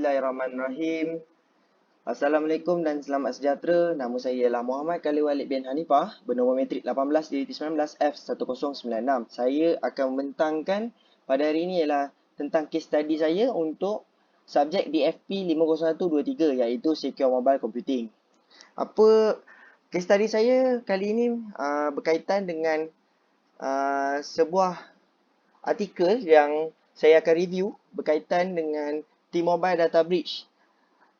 Bismillahirrahmanirrahim. Assalamualaikum dan selamat sejahtera. Nama saya ialah Muhammad Khalil Walid bin Hanifah, bernombor matrik 18/19 F1096. Saya akan membentangkan pada hari ini ialah tentang case study saya untuk subjek DFP 50123 iaitu Secure Mobile Computing. Apa case study saya kali ini berkaitan dengan sebuah artikel yang saya akan review berkaitan dengan T-Mobile data breach,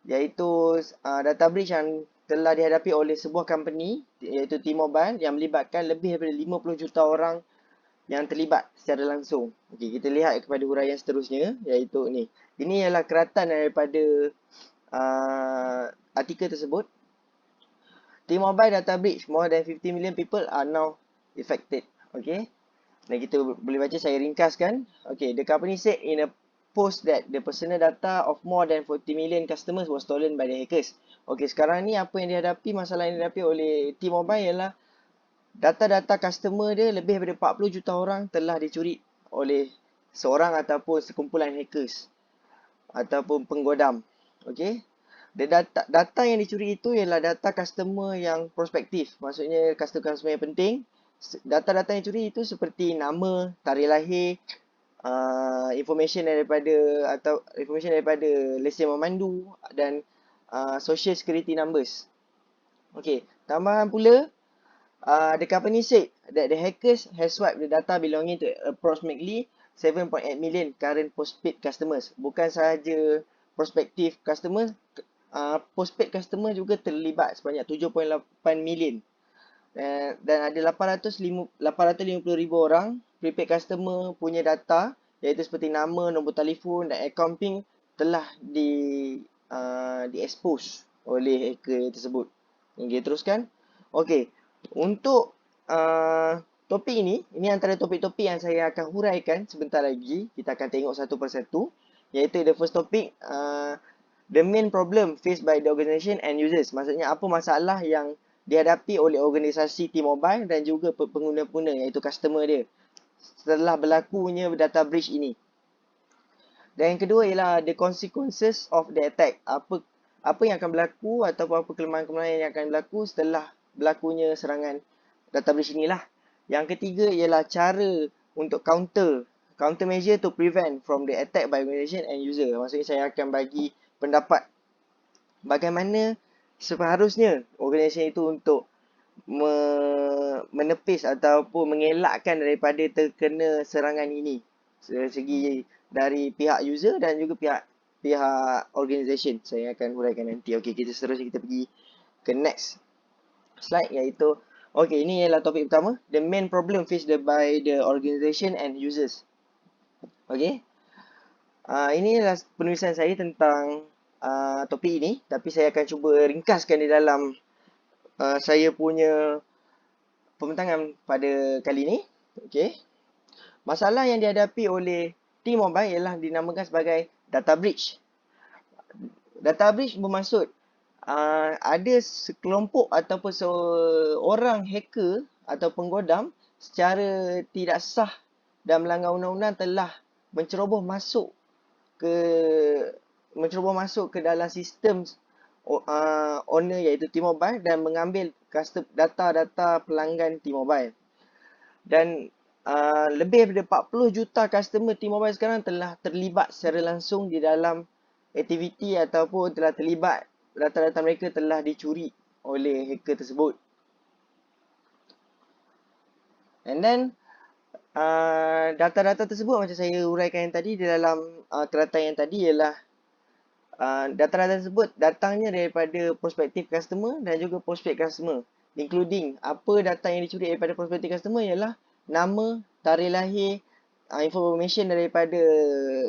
iaitu data breach yang telah dihadapi oleh sebuah company iaitu T-Mobile yang melibatkan lebih daripada 50 juta orang yang terlibat secara langsung. Okey, kita lihat kepada huraian seterusnya iaitu ni. Ini ialah keratan daripada artikel tersebut. T-Mobile data breach, more than 50 million people are now affected. Okey. Dan kita boleh baca, saya ringkaskan. Okay, the company said in a post that the personal data of more than 40 million customers was stolen by the hackers. Okay, sekarang ni apa yang dihadapi, masalah yang dihadapi oleh T-Mobile ialah data-data customer dia lebih daripada 40 juta orang telah dicuri oleh seorang ataupun sekumpulan hackers ataupun penggodam. Okay. The data yang dicuri itu ialah data customer yang prospektif. Maksudnya customer yang penting. Data-data yang curi itu seperti nama, tarikh lahir, information daripada lesen memandu dan social security numbers. Okay, tambahan pula, the company said that the hackers has swiped the data belonging to approximately 7.8 million current postpaid customers. Bukan sahaja prospective customers, postpaid customer juga terlibat sebanyak 7.8 million. Dan ada 850,000 orang prepaid customer punya data iaitu seperti nama, nombor telefon dan account PIN telah di-expose oleh hacker tersebut. Kita teruskan. Okey, untuk topik ini antara topik-topik yang saya akan huraikan sebentar lagi. Kita akan tengok satu persatu, iaitu the first topic, the main problem faced by the organisation and users. Maksudnya apa masalah yang dihadapi oleh organisasi T-Mobile dan juga pengguna-pengguna iaitu customer dia setelah berlakunya data breach ini. Dan yang kedua ialah the consequences of the attack. Apa yang akan berlaku ataupun apa kelemahan-kelemahan yang akan berlaku setelah berlakunya serangan data breach inilah. Yang ketiga ialah cara untuk counter measure to prevent from the attack by organization and user. Maksudnya saya akan bagi pendapat bagaimana seharusnya organisasi itu untuk menepis ataupun mengelakkan daripada terkena serangan ini segi dari pihak user dan juga pihak organisasi. Saya akan huraikan nanti. Okey, kita seterusnya kita pergi ke next slide iaitu okey, ini ialah topik pertama, the main problem faced by the organisation and users. Okey. Ini adalah penulisan saya tentang topik ini, tapi saya akan cuba ringkaskan di dalam saya punya pembentangan pada kali ini. Okey. Masalah yang dihadapi oleh T-Mobile ialah dinamakan sebagai data breach. Data breach bermaksud ada sekelompok ataupun seorang hacker atau penggodam secara tidak sah dan melanggar undang-undang telah menceroboh masuk ke dalam sistem owner iaitu T-Mobile dan mengambil data-data pelanggan T-Mobile. Dan lebih daripada 40 juta customer T-Mobile sekarang telah terlibat secara langsung di dalam aktiviti ataupun telah terlibat, data-data mereka telah dicuri oleh hacker tersebut. And then data-data tersebut macam saya uraikan yang tadi di dalam keratan yang tadi ialah data-data tersebut datangnya daripada prospective customer dan juga postpaid customer, including apa data yang dicuri daripada prospective customer ialah nama, tarikh lahir, information daripada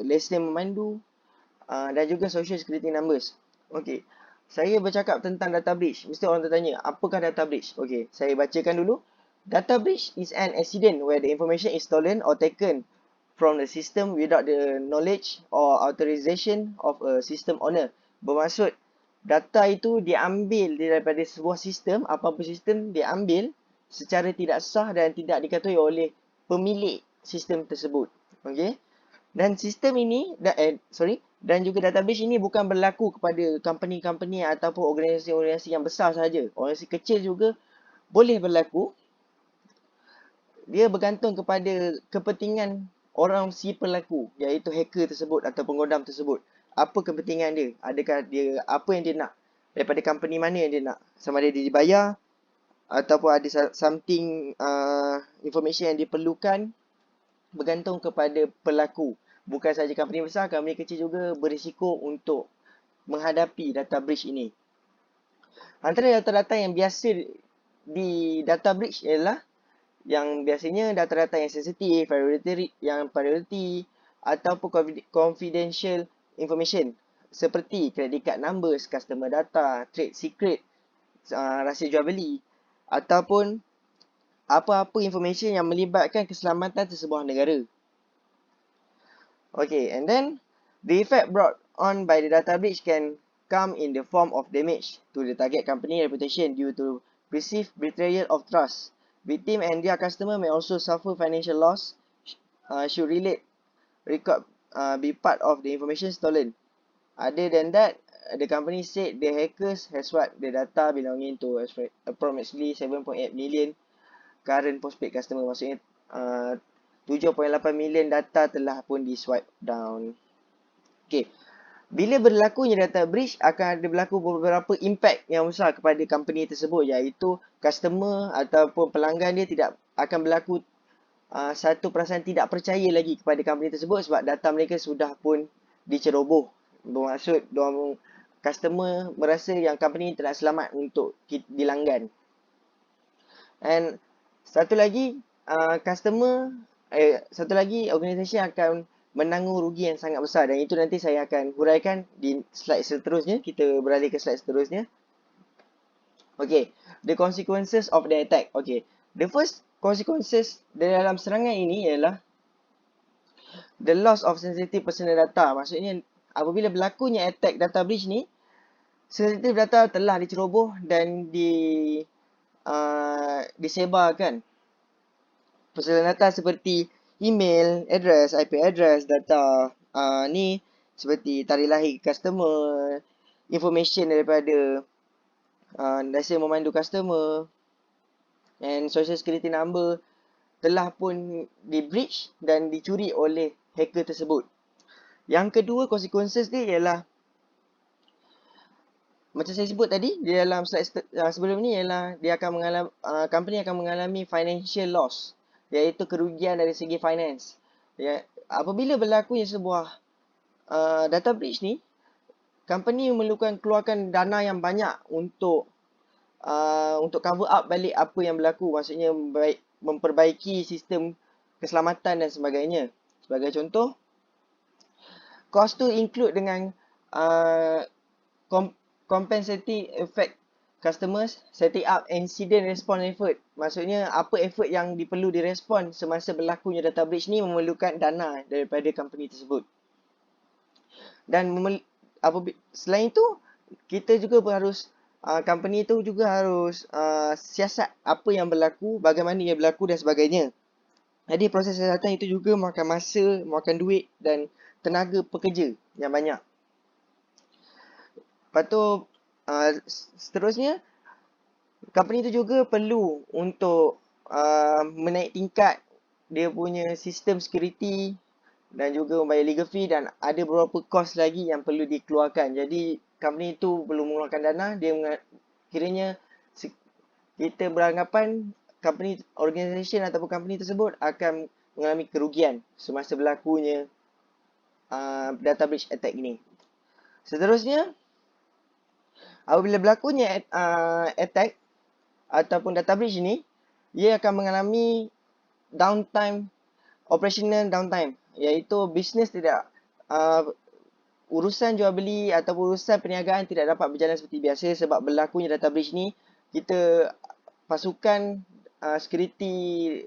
lesen memandu dan juga social security numbers. Okey, saya bercakap tentang data breach. Mesti orang tertanya, apakah data breach? Okey, saya bacakan dulu. Data breach is an accident where the information is stolen or taken from the system without the knowledge or authorization of a system owner. Bermaksud, data itu diambil daripada sebuah sistem, apa-apa sistem diambil secara tidak sah dan tidak diketahui oleh pemilik sistem tersebut. Okey. Dan sistem ini dan juga database ini bukan berlaku kepada company-company ataupun organisasi-organisasi yang besar sahaja. Organisasi kecil juga boleh berlaku. Dia bergantung kepada kepentingan orang si pelaku, iaitu hacker tersebut atau pengodam tersebut. Apa kepentingan dia? Adakah dia apa yang dia nak? Daripada company mana yang dia nak? Sama ada dia dibayar ataupun ada something information yang diperlukan, bergantung kepada pelaku. Bukan sahaja company besar, company kecil juga berisiko untuk menghadapi data breach ini. Antara data-data yang biasa di data breach ialah yang biasanya data-data yang sensitif, priority ataupun confidential information seperti credit card numbers, customer data, trade secret, rahsia jual beli ataupun apa-apa information yang melibatkan keselamatan sesebuah negara. Okay, and then the effect brought on by the data breach can come in the form of damage to the target company reputation due to perceived betrayal of trust. Victim and their customer may also suffer financial loss should record be part of the information stolen. Other than that, the company said the hackers has swiped the data belonging to approximately 7.8 million current postpaid customer. Maksudnya 7.8 million data telah pun di swipe down. Okay. Bila berlakunya data breach, akan ada berlaku beberapa impact yang besar kepada company tersebut, iaitu customer ataupun pelanggan dia tidak akan berlaku satu perasaan tidak percaya lagi kepada company tersebut sebab data mereka sudah pun diceroboh. Bermaksud customer merasa yang company tidak selamat untuk dilanggan. And satu lagi organisasi akan menanggung rugi yang sangat besar, dan itu nanti saya akan huraikan di slide seterusnya. Kita beralih ke slide seterusnya. Okay, the consequences of the attack. Okay, the first consequences dalam serangan ini ialah the loss of sensitive personal data. Maksudnya apabila berlakunya attack data breach ni, sensitive data telah diceroboh dan disebarkan. Personal data seperti email, address, IP address, data ni seperti tarikh lahir customer, information daripada license memandu customer, and social security number telah pun di breach dan dicuri oleh hacker tersebut. Yang kedua, consequences dia ialah macam saya sebut tadi di dalam slide sebelum ni, ialah dia akan mengalami company akan mengalami financial loss, iaitu kerugian dari segi finance. Ya, apabila berlakunya sebuah data breach ni, company memerlukan keluarkan dana yang banyak untuk cover up balik apa yang berlaku. Maksudnya memperbaiki sistem keselamatan dan sebagainya. Sebagai contoh, cost tu include dengan compensatory effect customers, setting up incident response effort. Maksudnya apa effort yang perlu direspon semasa berlakunya data breach ni memerlukan dana daripada company tersebut. Dan selain itu, kita juga harus company tu juga harus siasat apa yang berlaku, bagaimana ia berlaku dan sebagainya. Jadi proses siasatan itu juga makan masa, makan duit dan tenaga pekerja yang banyak. Lepas tu seterusnya, company tu juga perlu untuk menaik tingkat dia punya sistem security dan juga membayar legal fee, dan ada beberapa kos lagi yang perlu dikeluarkan. Jadi company tu perlu mengeluarkan dana. Kiranya kita beranggapan company, organisation ataupun company tersebut akan mengalami kerugian semasa berlakunya data breach attack ini. Seterusnya, apabila berlakunya attack ataupun data breach ini, ia akan mengalami operational downtime, iaitu bisnes tidak urusan jual beli ataupun urusan perniagaan tidak dapat berjalan seperti biasa sebab berlakunya data breach ni. Kita pasukan security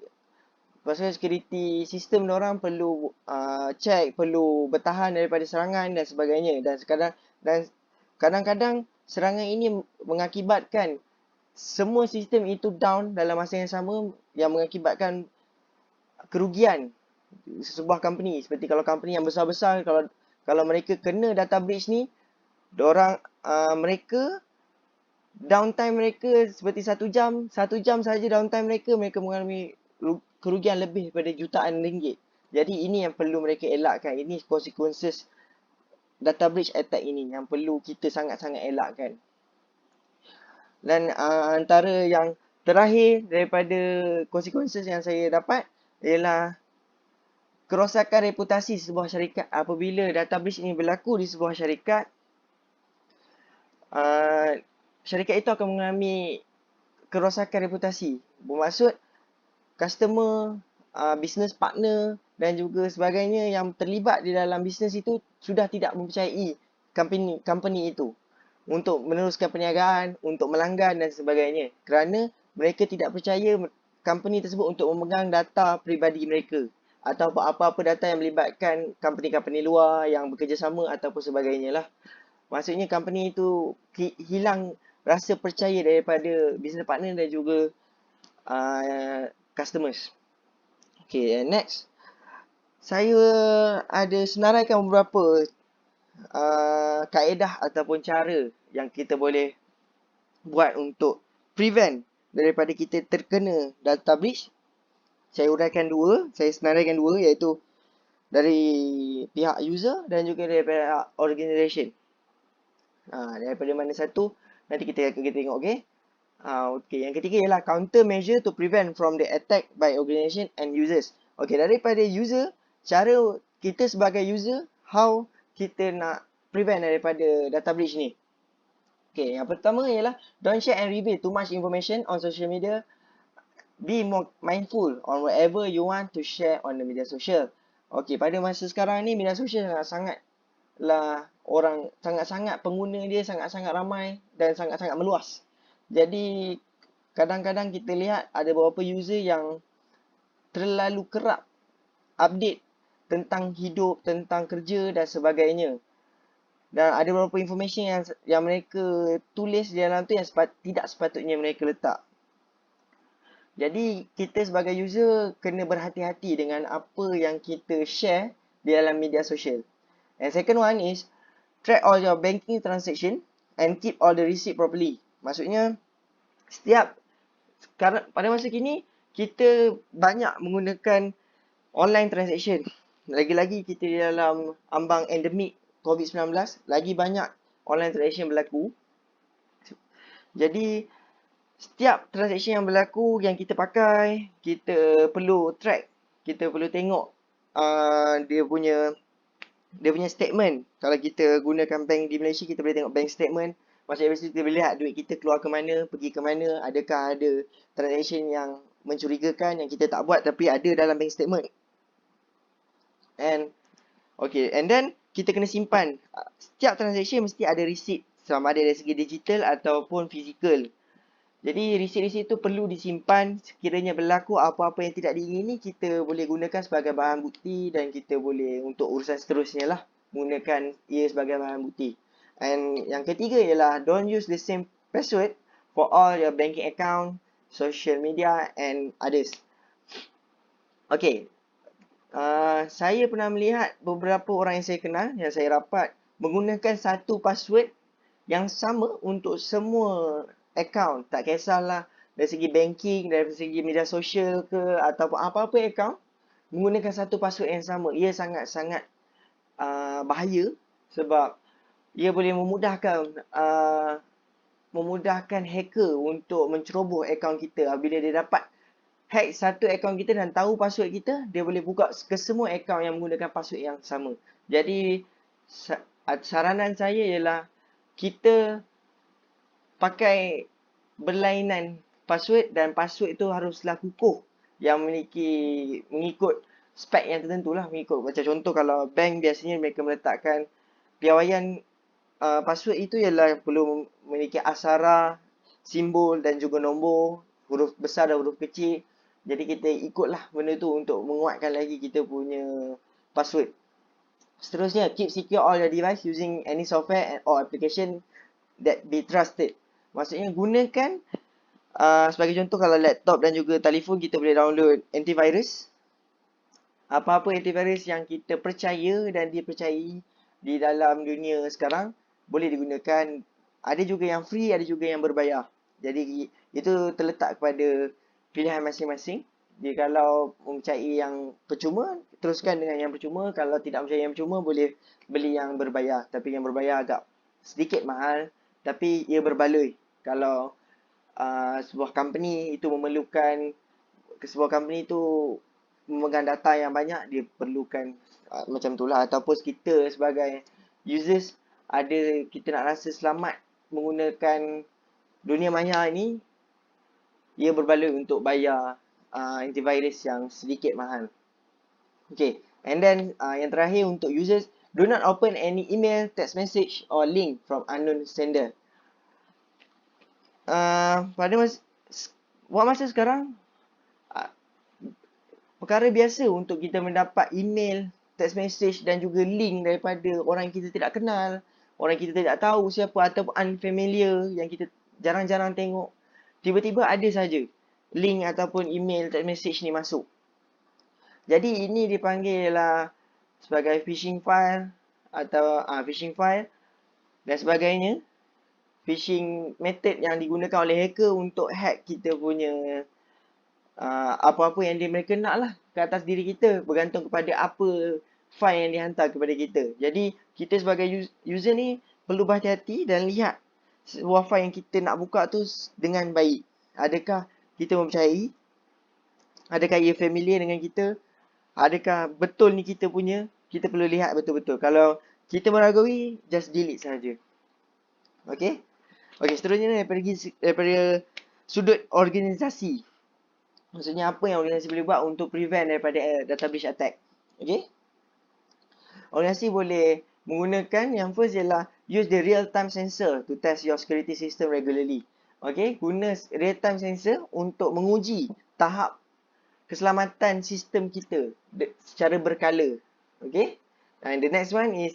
sistem diorang perlu check, perlu bertahan daripada serangan dan sebagainya. Dan kadang-kadang serangan ini mengakibatkan semua sistem itu down dalam masa yang sama, yang mengakibatkan kerugian sebuah company. Seperti kalau company yang besar-besar, kalau mereka kena data breach ni, mereka downtime mereka seperti 1 jam saja downtime mereka mengalami kerugian lebih daripada jutaan ringgit. Jadi ini yang perlu mereka elakkan. Ini consequences data breach attack ini yang perlu kita sangat-sangat elakkan. Dan antara yang terakhir daripada consequences yang saya dapat ialah kerosakan reputasi sebuah syarikat. Apabila data breach ini berlaku di sebuah syarikat, syarikat itu akan mengalami kerosakan reputasi. Bermaksud customer, business partner dan juga sebagainya yang terlibat di dalam bisnes itu sudah tidak mempercayai company itu untuk meneruskan perniagaan, untuk melanggan dan sebagainya, kerana mereka tidak percaya company tersebut untuk memegang data peribadi mereka atau apa-apa data yang melibatkan company-company luar yang bekerjasama ataupun sebagainya lah. Maksudnya company itu hilang rasa percaya daripada business partner dan juga customers. Okay, next. Saya ada senaraikan beberapa kaedah ataupun cara yang kita boleh buat untuk prevent daripada kita terkena data breach. Saya senaraikan dua, iaitu dari pihak user dan juga dari pihak organization. Daripada mana satu nanti kita tengok, okay? Okay, yang ketiga ialah counter measure to prevent from the attack by organization and users. Okay, daripada user, cara kita sebagai user, how kita nak prevent daripada data breach ni. Okay, yang pertama ialah don't share and reveal too much information on social media. Be more mindful on whatever you want to share on the media social. Okay, pada masa sekarang ni media sosial sangat-sangatlah sangat-sangat pengguna dia sangat-sangat ramai dan sangat-sangat meluas. Jadi kadang-kadang kita lihat ada beberapa user yang terlalu kerap update tentang hidup, tentang kerja dan sebagainya. Dan ada beberapa information yang mereka tulis di dalam tu yang tidak sepatutnya mereka letak. Jadi kita sebagai user kena berhati-hati dengan apa yang kita share di dalam media sosial. And second one is track all your banking transaction and keep all the receipt properly. Maksudnya pada masa kini kita banyak menggunakan online transaction. Lagi-lagi kita di dalam ambang endemik COVID-19, lagi banyak online transaction berlaku. Jadi setiap transaction yang berlaku yang kita pakai, kita perlu track, kita perlu tengok dia punya statement. Kalau kita gunakan bank di Malaysia, kita boleh tengok bank statement. Maksudnya kita boleh lihat duit kita keluar ke mana, pergi ke mana, adakah ada transaction yang mencurigakan yang kita tak buat tapi ada dalam bank statement. And then kita kena simpan. Setiap transaction mesti ada receipt, sama ada dari segi digital ataupun fizikal. Jadi receipt-receipt itu perlu disimpan. Sekiranya berlaku apa-apa yang tidak diingini, kita boleh gunakan sebagai bahan bukti dan kita boleh untuk urusan seterusnya lah menggunakan ia sebagai bahan bukti. And yang ketiga ialah don't use the same password for all your banking account, social media and others. Okay, saya pernah melihat beberapa orang yang saya kenal, yang saya rapat, menggunakan satu password yang sama untuk semua account. Tak kisahlah dari segi banking, dari segi media sosial ke ataupun apa-apa account, menggunakan satu password yang sama. Ia sangat-sangat bahaya sebab ia boleh memudahkan hacker untuk menceroboh account kita. Bila dia dapat hack satu account kita dan tahu password kita, dia boleh buka ke semua account yang menggunakan password yang sama. Jadi saranan saya ialah kita pakai berlainan password dan password itu haruslah kukuh yang mengikut spek yang tertentu lah. Macam contoh kalau bank biasanya mereka meletakkan piawaian password itu ialah perlu memiliki aksara, simbol dan juga nombor, huruf besar dan huruf kecil. Jadi kita ikutlah benda tu untuk menguatkan lagi kita punya password. Seterusnya, keep secure all your device using any software or application that be trusted. Maksudnya gunakan sebagai contoh kalau laptop dan juga telefon, kita boleh download antivirus. Apa-apa antivirus yang kita percaya dan dipercayai di dalam dunia sekarang boleh digunakan. Ada juga yang free, ada juga yang berbayar. Jadi itu terletak kepada pilihan masing-masing. Dia kalau mempercayai yang percuma, teruskan dengan yang percuma. Kalau tidak percaya yang percuma, boleh beli yang berbayar. Tapi yang berbayar agak sedikit mahal, tapi ia berbaloi. Kalau sebuah company itu memerlukan, sebuah company itu memegang data yang banyak, dia perlukan macam itulah. Ataupun kita sebagai users, kita nak rasa selamat menggunakan dunia maya ini, ia berbaloi untuk bayar antivirus yang sedikit mahal. Okay, and then yang terakhir untuk users, do not open any email, text message or link from unknown sender. Pada masa sekarang, perkara biasa untuk kita mendapat email, text message dan juga link daripada orang yang kita tidak kenal, orang yang kita tidak tahu siapa ataupun unfamiliar yang kita jarang-jarang tengok. Tiba-tiba ada saja link ataupun email, text message ni masuk. Jadi ini dipanggil sebagai phishing file atau phishing file dan sebagainya. Phishing method yang digunakan oleh hacker untuk hack kita punya apa-apa yang mereka nak lah ke atas diri kita, bergantung kepada apa file yang dihantar kepada kita. Jadi kita sebagai user ni perlu berhati-hati dan lihat sebuah file yang kita nak buka tu dengan baik. Adakah kita mempercayai? Adakah ia familiar dengan kita? Adakah betul ni kita punya? Kita perlu lihat betul-betul. Kalau kita meragui, just delete saja. Okay? Okay, seterusnya daripada sudut organisasi. Maksudnya apa yang organisasi boleh buat untuk prevent daripada data breach attack. Okay? Organisasi boleh menggunakan, yang first ialah use the real-time sensor to test your security system regularly. Okay? Guna real-time sensor untuk menguji tahap keselamatan sistem kita secara berkala. Okay? And the next one is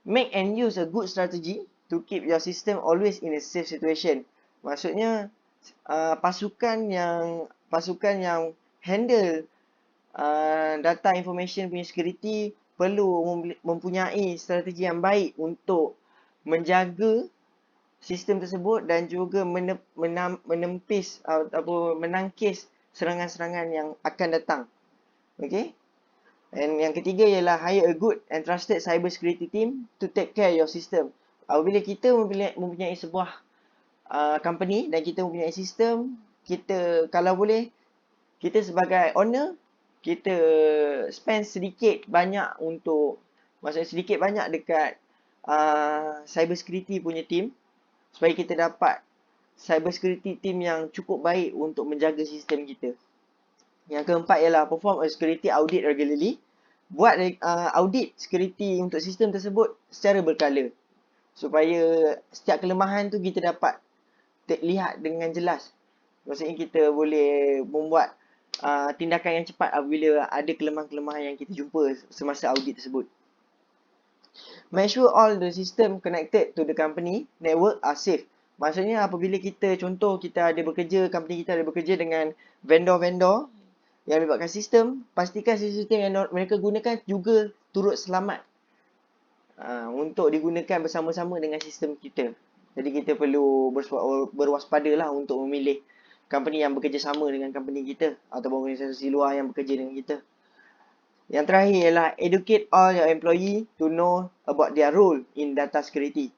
make and use a good strategy to keep your system always in a safe situation. Maksudnya pasukan yang handle data information punya security perlu mempunyai strategi yang baik untuk menjaga sistem tersebut dan juga menempis atau menangkis serangan-serangan yang akan datang. Okay? And yang ketiga ialah hire a good and trusted cyber security team to take care your system. Apabila kita mempunyai sebuah company dan kita mempunyai sistem, kita kalau boleh, kita sebagai owner, kita spend sedikit banyak untuk, maksudnya sedikit banyak dekat cyber security punya team, supaya kita dapat cyber security team yang cukup baik untuk menjaga sistem kita. Yang keempat ialah perform a security audit regularly. Buat audit security untuk sistem tersebut secara berkala, supaya setiap kelemahan tu kita dapat lihat dengan jelas. Maksudnya kita boleh membuat tindakan yang cepat apabila ada kelemahan-kelemahan yang kita jumpa semasa audit tersebut. Make sure all the system connected to the company network are safe. Maksudnya apabila kita, contoh kita ada bekerja, company kita ada bekerja dengan vendor-vendor yang melibatkan sistem, pastikan sistem yang mereka gunakan juga turut selamat untuk digunakan bersama-sama dengan sistem kita. Jadi kita perlu berwaspada lah untuk memilih company yang bekerja sama dengan company kita ataupun organisasi luar yang bekerja dengan kita. Yang terakhir ialah educate all your employee to know about their role in data security.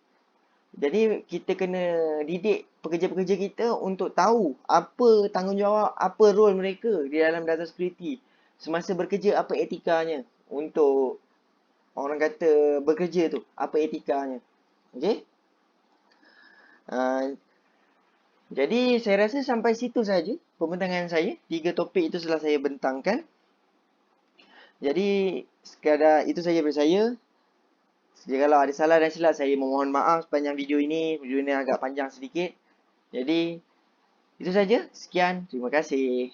Jadi kita kena didik pekerja-pekerja kita untuk tahu apa tanggungjawab, apa role mereka di dalam data security. Semasa bekerja, apa etikanya untuk orang kata bekerja tu, apa etikanya. Okay? Jadi saya rasa sampai situ saja pembentangan saya. 3 topik itu telah saya bentangkan. Jadi sekadar itu saja dari saya. Jikalau ada salah dan silap, saya memohon maaf sepanjang video ini. Video ini agak panjang sedikit. Jadi itu saja. Sekian. Terima kasih.